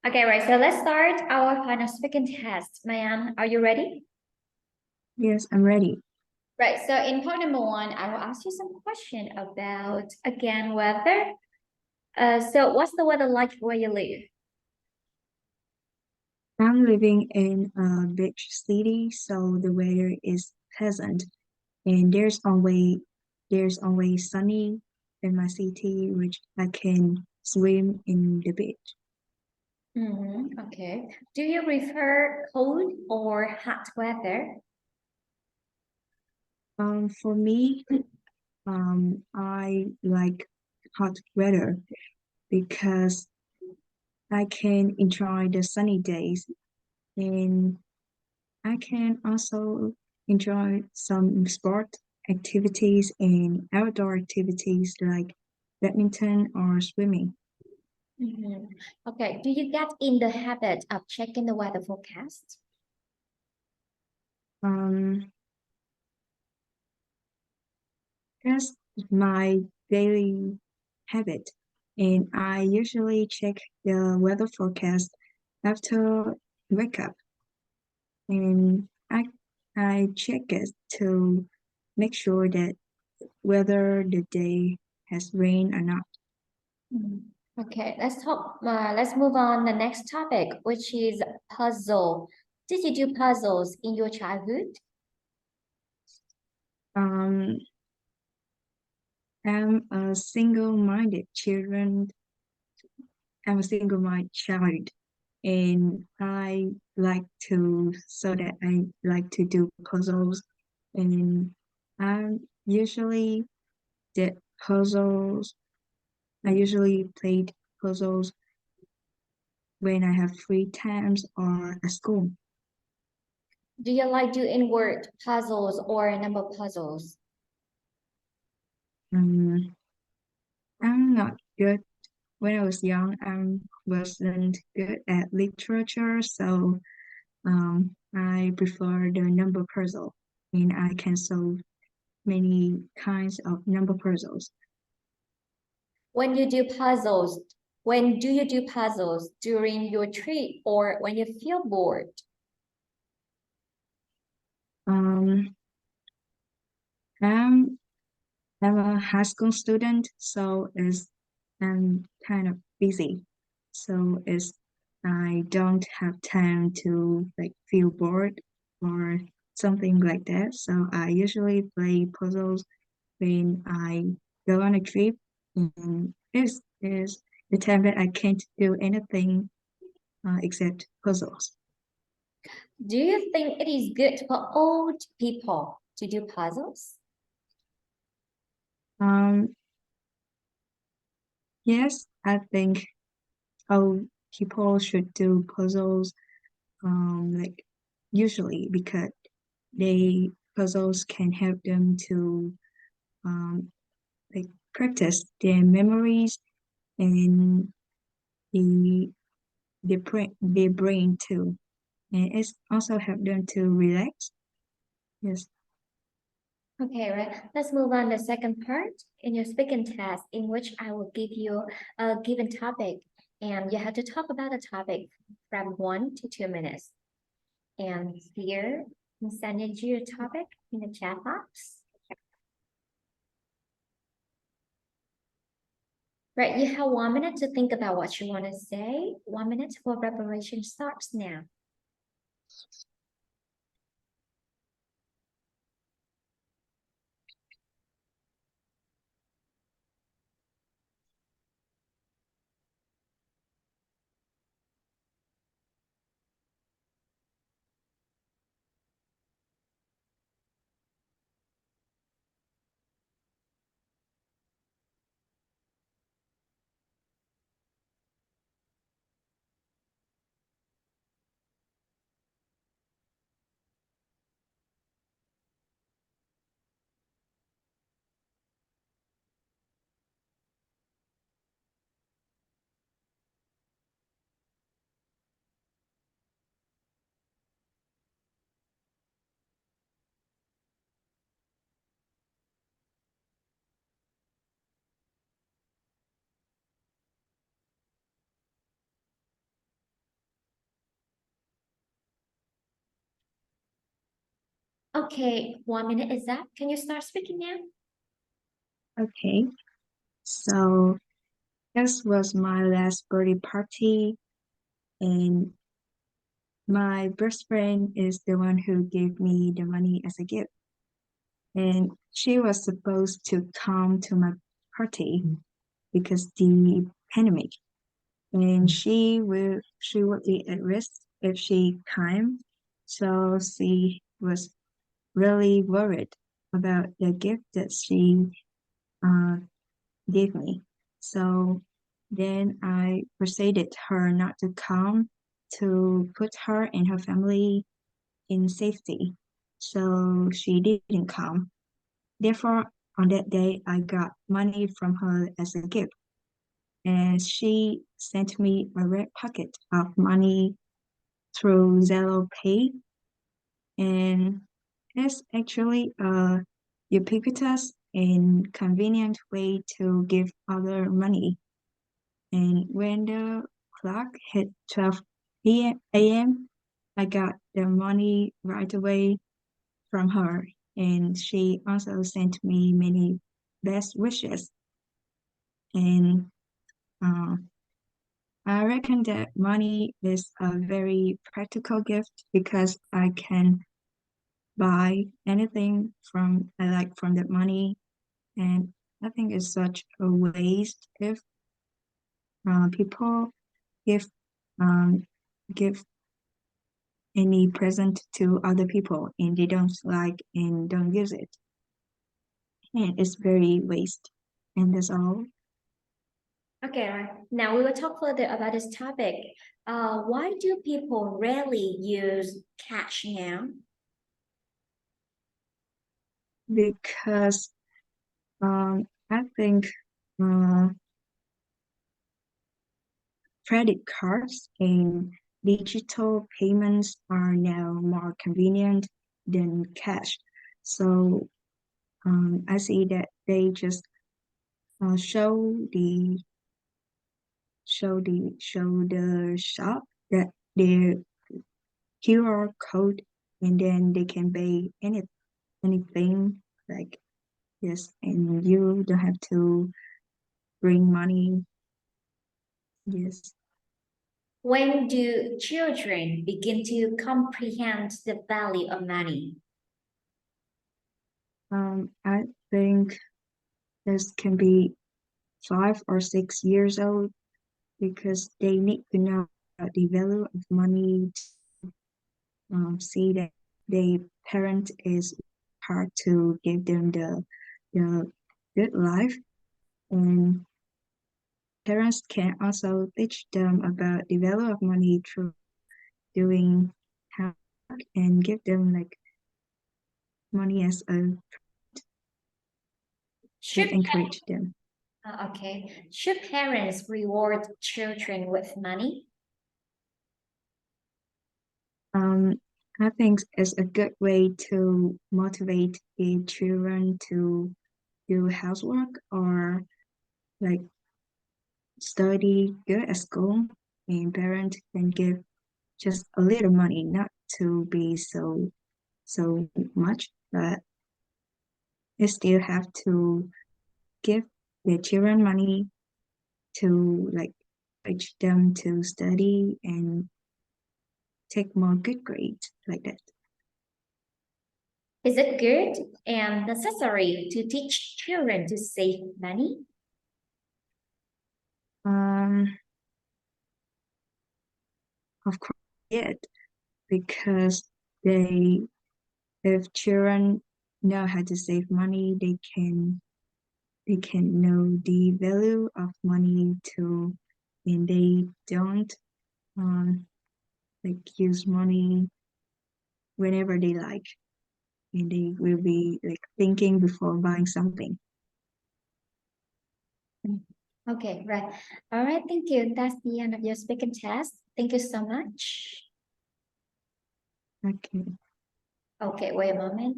Okay, right. So let's start our final speaking test. Mayan, are you ready? Yes, I'm ready. Right. So in part number one, I will ask you some question about again weather. So what's the weather like where you live? I'm living in a big city, so the weather is pleasant, and there's always sunny in my city, which I can swim in the beach. Okay. Do you prefer cold or hot weather? For me, I like hot weather because I can enjoy the sunny days, and I can also enjoy some sport activities and outdoor activities like badminton or swimming. Mhm. Okay. Do you get in the habit of checking the weather forecast? Um, that's my daily habit, and I usually check the weather forecast after wake up, and I check it to make sure that whether the day has rain or not. Mhm. Okay, let's move on the next topic, which is puzzle. Did you do puzzles in your childhood? Um, I'm a single-minded children. I'm a single-minded child, and I like to do puzzles, and I usually did puzzles. I usually played puzzles when I have free times or at school. Do you like doing word puzzles or number puzzles? Um, I'm not good. When I was young, I wasn't good at literature, so I prefer the number puzzle, and I can solve many kinds of number puzzles. When you do puzzles, when do you do puzzles? During your trip or when you feel bored? Um, I'm I'm a high school student, so I'm kind of busy. So it's I don't have time to like feel bored or something like that. So I usually play puzzles when I go on a trip, and is the time that I can't do anything except puzzles. Do you think it is good for old people to do puzzles? Um, yes, I think old people should do puzzles like usually because they puzzles can help them to um like practice their memories and the their brain too, and it's also help them to relax. Yes. Okay, right. Let's move on to the second part in your speaking test, in which I will give you a given topic, and you have to talk about the topic from 1 to 2 minutes. And here, I'm sending you a topic in the chat box. Right, you have 1 minute to think about what you want to say. 1 minute for preparation starts now. Okay, 1 minute is up. Can you start speaking now? Okay, so this was my last birthday party, and my best friend is the one who gave me the money as a gift. And she was supposed to come to my party because the pandemic, and she would be at risk if she came. So she was really worried about the gift that she uh, gave me. So then I persuaded her not to come to put her and her family in safety. So she didn't come. Therefore, on that day, I got money from her as a gift. And she sent me a red packet of money through Zelle Pay. And it's actually a ubiquitous and convenient way to give other money. And when the clock hit 12 a.m., I got the money right away from her. And she also sent me many best wishes. And uh, I reckon that money is a very practical gift because I can buy anything from I like from that money. And I think it's such a waste if people give um, give any present to other people and they don't like and don't use it. And it's very waste. And that's all. Okay, right. Now we will talk further about this topic. Why do people rarely use cash now? Because I think uh, credit cards and digital payments are now more convenient than cash. So I see that they just show the shop that their QR code, and then they can pay anything like yes, and you don't have to bring money. Yes. When do children begin to comprehend the value of money? I think this can be 5 or 6 years old because they need to know about the value of money to see that the parent is hard to give them the good life, and parents can also teach them about the value of money through doing hard work and give them like money as a Should should encourage them. okay. Should parents reward children with money? Um, I think it's a good way to motivate the children to do housework or like study good at school, and parents can give just a little money, not to be so much, but they still have to give the children money to like encourage them to study and take more good grades like that. Is it good and necessary to teach children to save money? Um, of course, yeah, because they, if children know how to save money, they can know the value of money too, and they don't um like use money whenever they like, and they will be like thinking before buying something. Okay, right. All right, thank you. That's the end of your speaking test. Thank you so much. Okay. Okay, wait a moment.